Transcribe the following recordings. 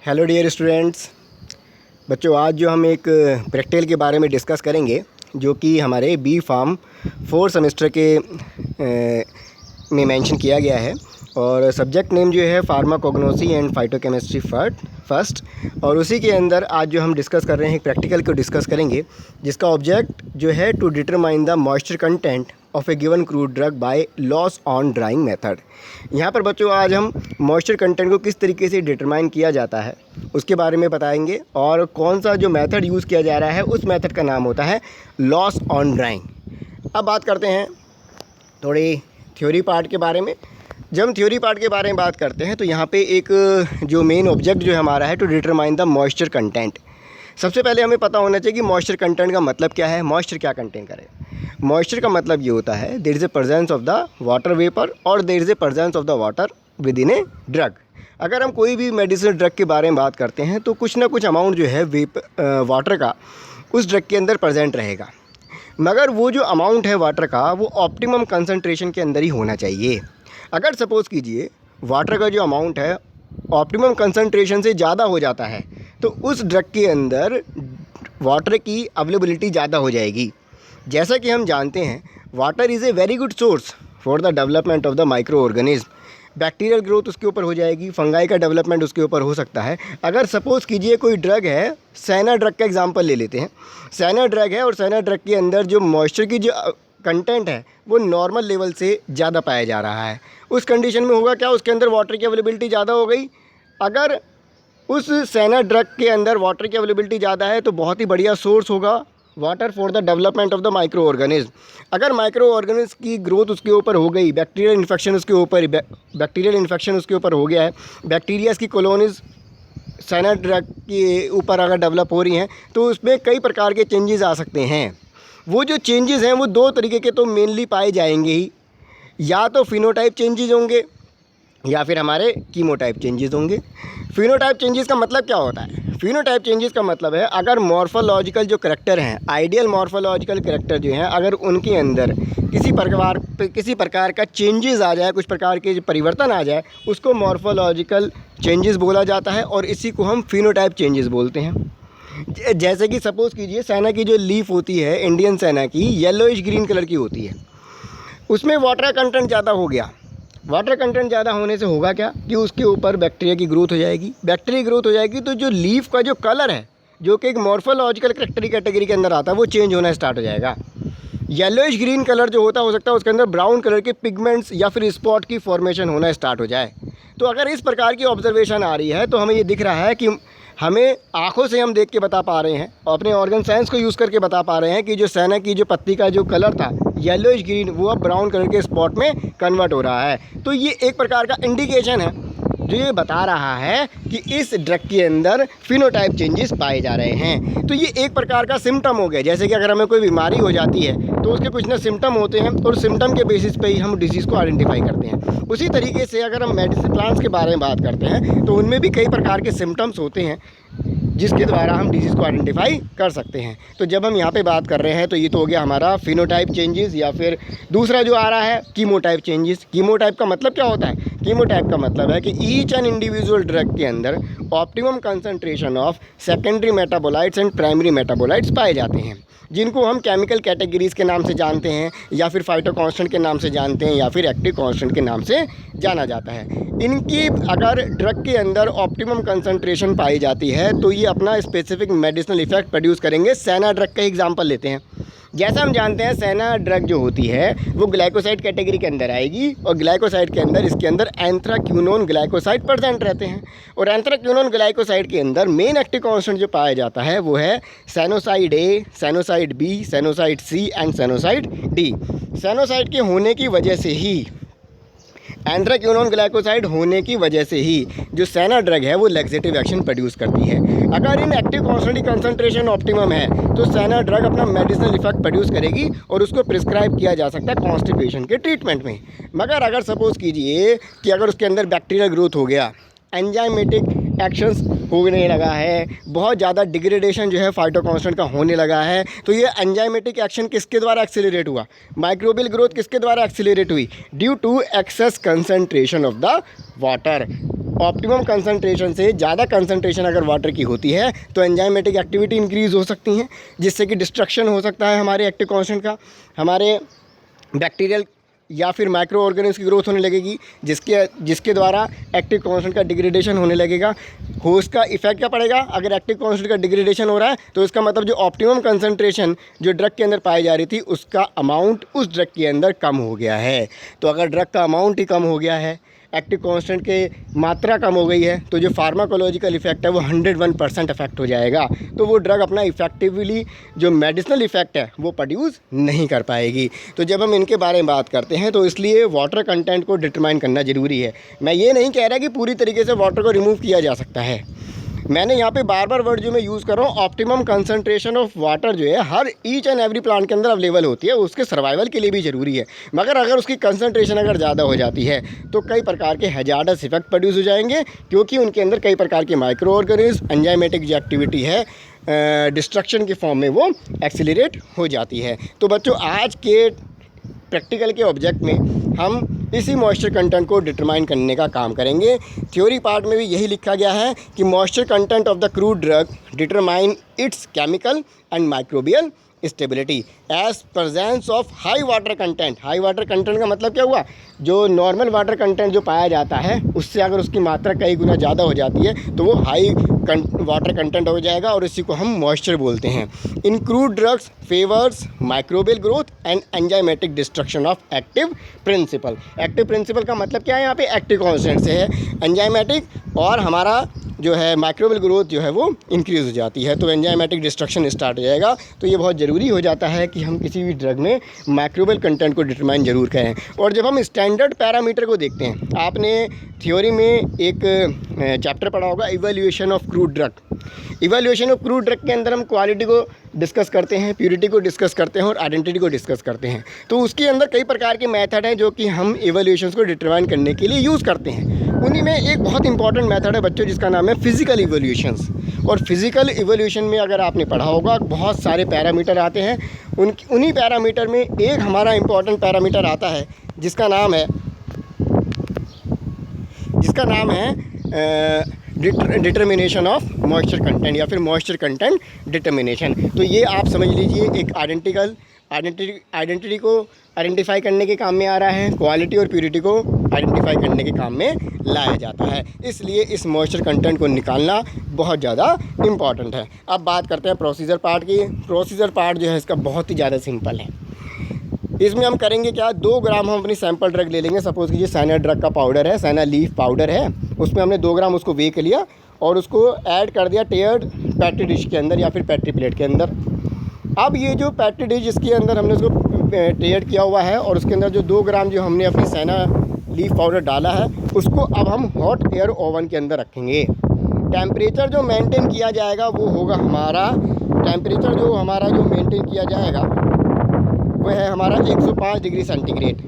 Hello dear students. बच्चों, आज जो हम एक प्रैक्टिकल के बारे में डिस्कस करेंगे जो कि हमारे बी फार्म 4 सेमेस्टर के में मेंशन किया गया है और सब्जेक्ट नेम जो है फार्माकोग्नोसी एंड फाइटोकेमिस्ट्री फर्स्ट। और उसी के अंदर आज जो हम डिस्कस कर रहे हैं प्रैक्टिकल को डिस्कस करेंगे जिसका ऑब्जेक्ट जो है to determine the moisture content of a given crude drug by loss on drying method. यहाँ पर बच्चों आज हम मॉइस्चर कंटेंट को किस तरीके से डिटरमाइन किया जाता है उसके बारे में बताएंगे और कौन सा जो मेथड यूज़ किया जा रहा है उस मेथड का नाम होता है लॉस ऑन ड्राइंग। अब बात करते हैं थोड़ी थ्योरी पार्ट के बारे में। जब हम थ्योरी पार्ट के बारे में बात करते हैं तो यहाँ पे एक जो मेन ऑब्जेक्ट जो है हमारा है to determine the moisture content. सबसे पहले हमें पता होना चाहिए कि मॉइस्चर कंटेंट का मतलब क्या है, मॉइस्चर क्या कंटेन करे। मॉइस्चर का मतलब ये होता है there is a presence of the water vapour और there is a presence of the water within a drug. अगर हम कोई भी मेडिसिन ड्रग के बारे में बात करते हैं तो कुछ ना कुछ अमाउंट जो है वाटर का उस ड्रग के अंदर प्रेजेंट रहेगा, मगर वो जो अमाउंट है वाटर का वो ऑप्टिमम कंसंट्रेशन के अंदर ही होना चाहिए। अगर सपोज़ कीजिए वाटर का जो अमाउंट है ऑप्टिमम कंसंट्रेशन से ज़्यादा हो जाता है तो उस ड्रग के अंदर वाटर की अवेलेबिलिटी ज़्यादा हो जाएगी। जैसा कि हम जानते हैं water is a very good source for the development of the micro organism. Bacterial growth उसके ऊपर हो जाएगी, फंगाई का डेवलपमेंट उसके ऊपर हो सकता है। अगर सपोज़ कीजिए कोई ड्रग है, सैना ड्रग का एग्जांपल ले लेते हैं। सैना ड्रग है और सैना ड्रग के अंदर जो मॉइस्चर की जो कंटेंट है वो नॉर्मल लेवल से ज़्यादा पाया जा रहा है। उस कंडीशन में होगा क्या, उसके अंदर वाटर की अवेलेबिलिटी ज़्यादा हो गई। अगर उस सैना ड्रग के अंदर वाटर की अवेलेबिलिटी ज़्यादा है तो बहुत ही बढ़िया सोर्स होगा water for the development of the micro organism. अगर माइक्रो ऑर्गेनिज्म की ग्रोथ उसके ऊपर हो गई, बैक्टीरियल इन्फेक्शन उसके ऊपर हो गया है, बैक्टीरियाज की कॉलोनीज सैना ड्रग के ऊपर अगर डेवलप हो रही हैं तो उसमें कई प्रकार के चेंजेस आ सकते हैं। वो जो चेंजेस हैं वो दो तरीके के तो मेनली पाए जाएंगे ही, या तो फिनोटाइप चेंजेस होंगे या फिर हमारे कीमोटाइप चेंजेस होंगे। फिनोटाइप चेंजेस का मतलब क्या होता है? फिनोटाइप चेंजेस का मतलब है अगर मॉर्फोलॉजिकल जो करैक्टर हैं, आइडियल मॉर्फोलॉजिकल करैक्टर जो हैं, अगर उनके अंदर किसी प्रकार का चेंजेस आ जाए, कुछ प्रकार के परिवर्तन आ जाए, उसको मॉर्फोलॉजिकल चेंजेस बोला जाता है और इसी को हम फिनोटाइप चेंजेस बोलते हैं। जैसे कि सपोज़ कीजिए सैना की जो लीफ होती है, इंडियन सैना की येलोइश ग्रीन कलर की होती है, उसमें वाटर कंटेंट ज़्यादा हो गया। वाटर कंटेंट ज़्यादा होने से होगा क्या कि उसके ऊपर बैक्टीरिया की ग्रोथ हो जाएगी। बैक्टीरिया ग्रोथ हो जाएगी तो जो लीफ का जो कलर है, जो कि एक मॉर्फोलॉजिकल कैटेगरी के अंदर आता है, वो चेंज होना स्टार्ट हो जाएगा। येलोइश ग्रीन कलर जो हो सकता है उसके अंदर ब्राउन कलर के पिगमेंट्स या फिर स्पॉट की फॉर्मेशन होना स्टार्ट हो जाए। तो अगर इस प्रकार की ऑब्जर्वेशन आ रही है तो हमें ये दिख रहा है कि हमें आँखों से हम देख के बता पा रहे हैं और अपने ऑर्गन साइंस को यूज़ करके बता पा रहे हैं कि जो सैना की जो पत्ती का जो कलर था येलोइश ग्रीन, वो अब ब्राउन कलर के स्पॉट में कन्वर्ट हो रहा है। तो ये एक प्रकार का इंडिकेशन है जो ये बता रहा है कि इस ड्रग के अंदर फिनोटाइप चेंजेस पाए जा रहे हैं। तो ये एक प्रकार का सिम्टम हो गया। जैसे कि अगर हमें कोई बीमारी हो जाती है तो उसके कुछ ना सिम्टम होते हैं और सिम्टम के बेसिस पे ही हम डिसीज़ को आइडेंटिफाई करते हैं। उसी तरीके से अगर हम मेडिसिन प्लांट्स के बारे में बात करते हैं तो उनमें भी कई प्रकार के सिम्टम्स होते हैं जिसके द्वारा हम डिजीज़ को आइडेंटिफाई कर सकते हैं। तो जब हम यहाँ पे बात कर रहे हैं तो ये तो हो गया हमारा फिनोटाइप चेंजेस, या फिर दूसरा जो आ रहा है कीमोटाइप चेंजेस। कीमोटाइप का मतलब क्या होता है? कीमोटाइप का मतलब है कि ईच एंड इंडिविजुअल ड्रग के अंदर optimum concentration of secondary metabolites and primary metabolites पाए जाते हैं, जिनको हम केमिकल कैटेगरीज़ के नाम से जानते हैं या फिर फाइटो कांस्टेंट के नाम से जानते हैं या फिर एक्टिव कांस्टेंट के नाम से जाना जाता है। इनकी अगर ड्रग के अंदर ऑप्टिमम कंसंट्रेशन पाई जाती है तो ये अपना स्पेसिफिक मेडिसिनल इफेक्ट प्रोड्यूस करेंगे। सैना ड्रग का एग्जांपल लेते हैं। जैसा हम जानते हैं सैना ड्रग जो होती है वो ग्लाइकोसाइड कैटेगरी के अंदर आएगी और ग्लाइकोसाइड के अंदर इसके अंदर एंथ्राक्विनोन ग्लाइकोसाइड प्रेजेंट रहते हैं और एंथ्राक्विनोन ग्लाइकोसाइड के अंदर मेन एक्टिव कांस्टेंट जो पाया जाता है वो है सैनोसाइड ए, सैनोसाइड बी, सैनोसाइड सी एंड सैनोसाइड डी। सैनोसाइड के होने की वजह से ही, एंथ्राक्विनोन ग्लाइकोसाइड होने की वजह से ही जो सैना ड्रग है वो लैक्सेटिव एक्शन प्रोड्यूस करती है। अगर इन एक्टिव कांस्टेंट की कंसंट्रेशन ऑप्टिमम है तो सैना ड्रग अपना मेडिसिनल इफेक्ट प्रोड्यूस करेगी और उसको प्रिस्क्राइब किया जा सकता है कॉन्स्टिपेशन के ट्रीटमेंट में। मगर अगर सपोज़ कीजिए कि अगर उसके अंदर बैक्टीरियल ग्रोथ हो गया, एंजाइमेटिक एक्शंस होने लगा है, बहुत ज़्यादा डिग्रेडेशन जो है फाइटोकांस्टेंट का होने लगा है। तो ये एंजाइमेटिक एक्शन किसके द्वारा एक्सीलरेट हुआ, माइक्रोबियल ग्रोथ किसके द्वारा एक्सीलरेट हुई, due to excess concentration of the water. Optimum concentration से ज़्यादा कंसंट्रेशन अगर वाटर की होती है तो एंजाइमेटिक एक्टिविटी इंक्रीज़ हो सकती हैं, जिससे कि डिस्ट्रक्शन हो सकता है हमारे एक्टिव कांस्टेंट का, हमारे बैक्टीरियल या फिर माइक्रो ऑर्गेनिम्स की ग्रोथ होने लगेगी, जिसके द्वारा एक्टिव कांस्टेंट का डिग्रेडेशन होने लगेगा। उसका इफेक्ट क्या पड़ेगा, अगर एक्टिव कांस्टेंट का डिग्रेडेशन हो रहा है तो इसका मतलब जो ऑप्टिमम कंसंट्रेशन जो ड्रग के अंदर पाई जा रही थी उसका अमाउंट उस ड्रग के अंदर कम हो गया है। तो अगर ड्रग का अमाउंट ही कम हो गया है, एक्टिव कांस्टेंट के मात्रा कम हो गई है, तो जो फार्माकोलॉजिकल इफेक्ट है वो 101% इफेक्ट हो जाएगा। तो वो ड्रग अपना इफेक्टिवली जो मेडिसिनल इफेक्ट है वो प्रोड्यूस नहीं कर पाएगी। तो जब हम इनके बारे में बात करते हैं तो इसलिए वाटर कंटेंट को डिटरमाइन करना ज़रूरी है। मैं ये नहीं कह रहा कि पूरी तरीके से वाटर को रिमूव किया जा सकता है, मैंने यहाँ पे बार बार वर्ड जो मैं यूज़ कर रहा हूँ, ऑप्टिमम कंसंट्रेशन ऑफ वाटर जो है हर ईच एंड एवरी प्लांट के अंदर अवेलेबल होती है, उसके सर्वाइवल के लिए भी ज़रूरी है। मगर अगर उसकी कंसंट्रेशन अगर ज़्यादा हो जाती है तो कई प्रकार के हैजार्डस इफेक्ट प्रोड्यूस हो जाएंगे, क्योंकि उनके अंदर कई प्रकार के माइक्रो ऑर्गेनिज्म, एंजाइमेटिक जो एक्टिविटी है डिस्ट्रक्शन के फॉर्म में वो एक्सीलरेट हो जाती है। तो बच्चों, आज के प्रैक्टिकल के ऑब्जेक्ट में हम इसी मॉइस्चर कंटेंट को डिटरमाइन करने का काम करेंगे। थ्योरी पार्ट में भी यही लिखा गया है कि moisture content of the crude drug determine its chemical and microbial stability as presence of high water content. High water content का मतलब क्या हुआ, जो नॉर्मल वाटर कंटेंट जो पाया जाता है उससे अगर उसकी मात्रा कई गुना ज़्यादा हो जाती है तो वो हाई वाटर कंटेंट हो जाएगा और इसी को हम मॉइस्चर बोलते हैं। In crude drugs favours microbial growth and enzymatic destruction of active principle. Active principle का मतलब क्या है, यहाँ पे एक्टिव कांस्टेंट से है, एंजाइमेटिक और हमारा जो है माइक्रोबियल ग्रोथ जो है वो इंक्रीज़ हो जाती है, तो एंजाइमेटिक डिस्ट्रक्शन स्टार्ट हो जाएगा। तो ये बहुत ज़रूरी हो जाता है कि हम किसी भी ड्रग में माइक्रोबियल कंटेंट को डिटरमाइन ज़रूर करें। और जब हम स्टैंडर्ड पैरामीटर को देखते हैं, आपने थ्योरी में एक चैप्टर पढ़ा होगा evaluation of crude drug. Evaluation of crude drug के अंदर हम क्वालिटी को डिस्कस करते हैं, प्योरिटी को डिस्कस करते हैं और आइडेंटिटी को डिस्कस करते हैं। तो उसके अंदर कई प्रकार के मेथड हैं जो कि हम इवैल्यूएशंस को डिटरमाइन करने के लिए यूज़ करते हैं। उन्हीं में एक बहुत इंपॉर्टेंट मेथड है बच्चों जिसका नाम है फिज़िकल इवैल्यूएशंस। और फिज़िकल इवैल्यूएशन में अगर आपने पढ़ा होगा बहुत सारे पैरामीटर आते हैं, उन्हीं पैरामीटर में एक हमारा इंपॉर्टेंट पैरामीटर आता है जिसका नाम है डिटर्मिनेशन ऑफ मॉइस्चर कंटेंट या फिर मॉइस्चर कंटेंट डिटर्मिनेशन। तो ये आप समझ लीजिए एक आइडेंटिटी को आइडेंटिफाई करने के काम में आ रहा है, क्वालिटी और प्योरिटी को आइडेंटिफाई करने के काम में लाया जाता है। इसलिए इस मॉइस्चर कंटेंट को निकालना बहुत ज़्यादा इम्पॉर्टेंट है। अब बात करते हैं प्रोसीजर पार्ट की। प्रोसीजर पार्ट जो है इसका बहुत ही ज़्यादा सिंपल है। इसमें हम करेंगे क्या, 2 ग्राम हम अपनी सैंपल ड्रग ले लेंगे। सपोज़ कीजिए साइना ड्रग का पाउडर है, साइना लीफ पाउडर है, उसमें हमने 2 ग्राम उसको वे कर लिया और उसको ऐड कर दिया टेयर्ड पैट्री डिश के अंदर या फिर पैट्री प्लेट के अंदर। अब ये जो पैट्री डिश जिसके अंदर हमने उसको टेयर्ड किया हुआ है और उसके अंदर जो 2 ग्राम जो हमने अपनी साइना लीफ पाउडर डाला है उसको अब हम हॉट एयर ओवन के अंदर रखेंगे। टेम्परेचर जो मेंटेन किया जाएगा वो होगा हमारा मेंटेन किया जाएगा वो है हमारा 105 डिग्री सेंटीग्रेड।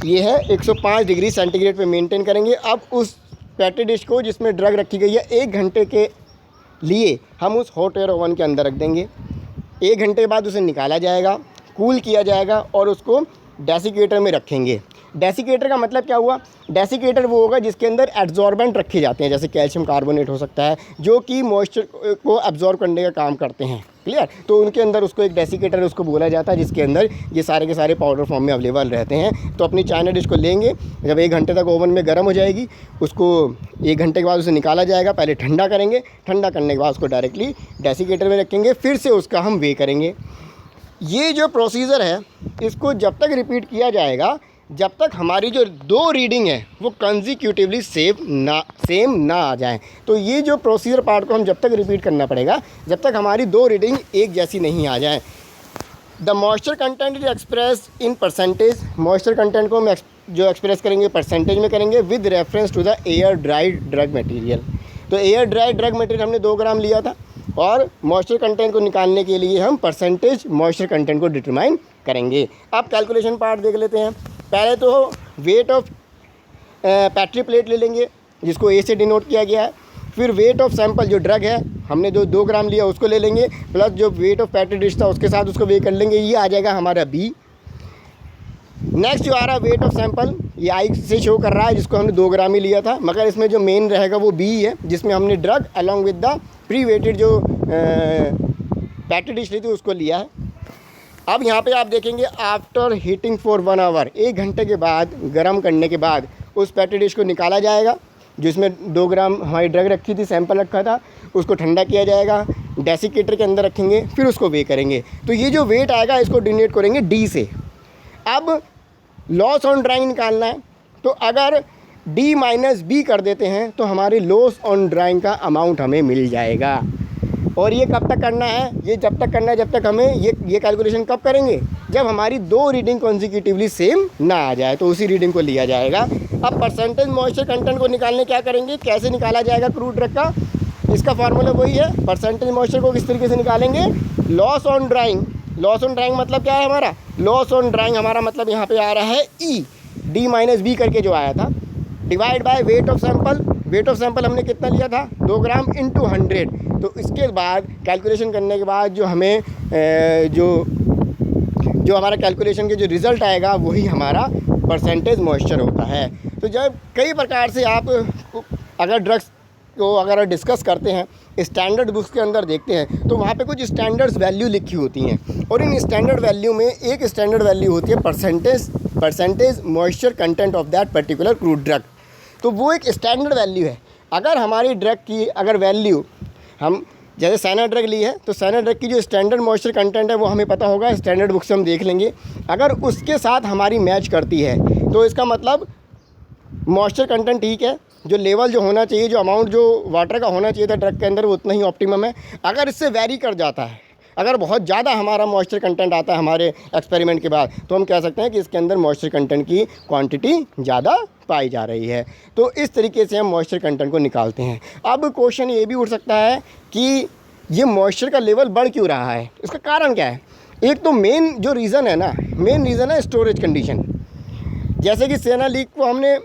ये है 105 डिग्री सेंटीग्रेड पे मेंटेन करेंगे। अब उस पैट्री डिश को जिसमें ड्रग रखी गई है 1 घंटे के लिए हम उस हॉट एयर ओवन के अंदर रख देंगे। 1 घंटे बाद उसे निकाला जाएगा, कूल किया जाएगा और उसको डेसिकेटर में रखेंगे। डेसिकेटर का मतलब क्या हुआ, डेसिकेटर वो होगा जिसके अंदर एब्जॉर्बेंट रखे जाते हैं, जैसे कैल्शियम कार्बोनेट हो सकता है, जो कि मॉइस्चर को एब्जॉर्ब करने का काम करते हैं। क्लियर। तो उनके अंदर उसको एक डेसिकेटर उसको बोला जाता है जिसके अंदर ये सारे के सारे पाउडर फॉर्म में अवेलेबल रहते हैं। तो अपनी चाइना डिश को लेंगे, जब 1 घंटे तक ओवन में गर्म हो जाएगी उसको 1 घंटे के बाद उसे निकाला जाएगा। पहले ठंडा करेंगे, ठंडा करने के बाद उसको डायरेक्टली डेसिकेटर में रखेंगे, फिर से उसका हम वे करेंगे। ये जो प्रोसीजर है इसको जब तक रिपीट किया जाएगा जब तक हमारी जो 2 रीडिंग है वो कंसिक्यूटिवली सेम ना आ जाए। तो ये जो प्रोसीजर पार्ट को हम जब तक रिपीट करना पड़ेगा जब तक हमारी 2 रीडिंग एक जैसी नहीं आ जाए। The moisture content is express in percentage. Moisture content को हम जो एक्सप्रेस करेंगे परसेंटेज में करेंगे with reference to the air dried drug material. तो एयर ड्राइड ड्रग मटेरियल हमने 2 ग्राम लिया था और मॉइस्चर कंटेंट को निकालने के लिए हम परसेंटेज मॉइस्चर कंटेंट को डिटरमाइन करेंगे। अब कैलकुलेशन पार्ट देख लेते हैं। पहले तो वेट ऑफ पैट्री प्लेट ले लेंगे जिसको ए से डिनोट किया गया है। फिर वेट ऑफ सैंपल जो ड्रग है हमने जो 2 ग्राम लिया उसको ले लेंगे, प्लस जो वेट ऑफ पैट्री डिश था उसके साथ उसको वे कर लेंगे, ये आ जाएगा हमारा बी। नेक्स्ट जो आ रहा है वेट ऑफ सैंपल, ये आई से शो कर रहा है जिसको हमने 2 ग्राम ही लिया था, मगर इसमें जो मेन रहेगा वो बी है जिसमें हमने drug along with the pre weighted जो पैट्री डिश ली थी उसको लिया है। अब यहाँ पे आप देखेंगे आफ्टर हीटिंग फॉर 1 आवर, 1 घंटे के बाद गर्म करने के बाद उस पैट्री डिश को निकाला जाएगा जिसमें 2 ग्राम हमारी ड्रग रखी थी, सैंपल रखा था, उसको ठंडा किया जाएगा, डेसिकेटर के अंदर रखेंगे, फिर उसको वे करेंगे। तो ये जो वेट आएगा इसको डिनोट करेंगे डी से। अब लॉस ऑन ड्राइंग निकालना है, तो अगर डी माइनस बी कर देते हैं तो हमारी लॉस ऑन ड्राइंग का अमाउंट हमें मिल जाएगा। और ये कब तक करना है, ये जब तक करना है जब तक हमें ये कैलकुलेशन कब करेंगे, जब हमारी 2 रीडिंग कॉन्सिक्यूटिवली सेम ना आ जाए तो उसी रीडिंग को लिया जाएगा। अब परसेंटेज मॉइस्चर कंटेंट को निकालने क्या करेंगे, कैसे निकाला जाएगा क्रूड ड्रग का, इसका फार्मूला वही है। परसेंटेज मॉइस्चर को किस तरीके से निकालेंगे, loss on drawing. Loss on drawing मतलब क्या है हमारा, लॉस ऑन ड्राइंग हमारा मतलब यहाँ पे आ रहा है ई, डी माइनस बी करके जो आया था, divide by weight of sample. Weight of sample हमने कितना लिया था, 2 ग्राम इंटू 100। तो इसके बाद कैलकुलेशन करने के बाद जो हमें जो हमारा कैलकुलेशन के जो रिज़ल्ट आएगा वही हमारा परसेंटेज मॉइस्चर होता है। तो जब कई प्रकार से आप अगर ड्रग्स को अगर डिस्कस करते हैं, स्टैंडर्ड बुक्स के अंदर देखते हैं तो वहाँ पे कुछ स्टैंडर्ड्स वैल्यू लिखी होती हैं, और इन स्टैंडर्ड वैल्यू में एक स्टैंडर्ड वैल्यू होती है percentage moisture content of that particular crude drug. तो वो एक स्टैंडर्ड वैल्यू है। अगर हमारी ड्रग की अगर वैल्यू हम जैसे साइना ड्रग ली है तो साइना ड्रग की जो स्टैंडर्ड मॉइस्चर कंटेंट है वो हमें पता होगा, स्टैंडर्ड बुक से हम देख लेंगे। अगर उसके साथ हमारी मैच करती है तो इसका मतलब मॉइस्चर कंटेंट ठीक है, जो लेवल जो होना चाहिए, जो अमाउंट जो वाटर का होना चाहिए था ड्रग के अंदर वो उतना ही ऑप्टिमम है। अगर इससे वैरी कर जाता है, अगर बहुत ज़्यादा हमारा मॉइस्चर कंटेंट आता है हमारे एक्सपेरिमेंट के बाद, तो हम कह सकते हैं कि इसके अंदर मॉइस्चर कंटेंट की क्वांटिटी ज़्यादा पाई जा रही है। तो इस तरीके से हम मॉइस्चर कंटेंट को निकालते हैं। अब क्वेश्चन ये भी उठ सकता है कि ये मॉइस्चर का लेवल बढ़ क्यों रहा है, इसका कारण क्या है। एक तो मेन जो रीज़न है ना, मेन रीज़न है स्टोरेज कंडीशन। जैसे कि सेना लीक को हमने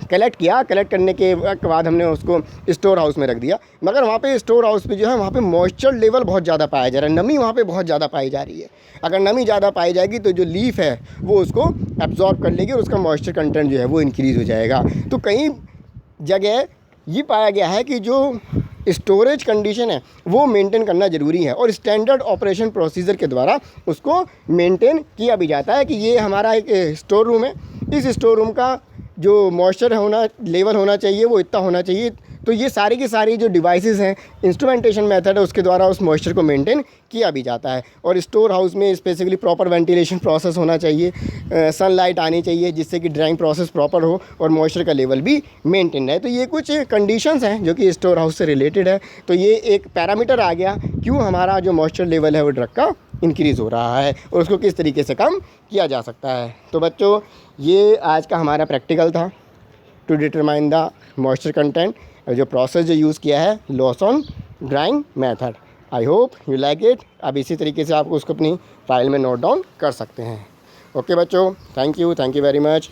कलेक्ट किया, कलेक्ट करने के बाद हमने उसको स्टोर हाउस में रख दिया, मगर वहाँ पे स्टोर हाउस पे जो है वहाँ पे मॉइस्चर लेवल बहुत ज़्यादा पाया जा रहा है, नमी वहाँ पे बहुत ज़्यादा पाई जा रही है। अगर नमी ज़्यादा पाई जाएगी तो जो लीफ है वो उसको एब्जॉर्ब कर लेगी और उसका मॉइस्चर कंटेंट जो है वो इंक्रीज़ हो जाएगा। तो कई जगह ये पाया गया है कि जो स्टोरेज कंडीशन है वो मेंटेन करना ज़रूरी है, और स्टैंडर्ड ऑपरेशन प्रोसीजर के द्वारा उसको मेंटेन किया भी जाता है कि ये हमारा एक स्टोर रूम है, इस स्टोर रूम का जो मॉइस्चर होना लेवल होना चाहिए वो इतना होना चाहिए। तो ये सारी की सारी जो डिवाइसेस हैं, इंस्ट्रूमेंटेशन मेथड है, उसके द्वारा उस मॉइस्चर को मेंटेन किया भी जाता है। और स्टोर हाउस में स्पेसिफिकली प्रॉपर वेंटिलेशन प्रोसेस होना चाहिए, सनलाइट आनी चाहिए जिससे कि ड्राइंग प्रोसेस प्रॉपर हो और मॉइस्चर का लेवल भी मेंटेन रहे। तो ये कुछ कंडीशंस हैं जो कि स्टोर हाउस से रिलेटेड है। तो ये एक पैरामीटर आ गया क्यों हमारा जो मॉइस्चर लेवल है वो ड्रग का इंक्रीज़ हो रहा है और उसको किस तरीके से कम किया जा सकता है। तो बच्चों ये आज का हमारा प्रैक्टिकल था to determine the moisture content, जो प्रोसेस जो यूज़ किया है loss on drying method. I hope you like it. अब इसी तरीके से आप उसको अपनी फाइल में नोट डाउन कर सकते हैं। ओके बच्चों, थैंक यू वेरी मच।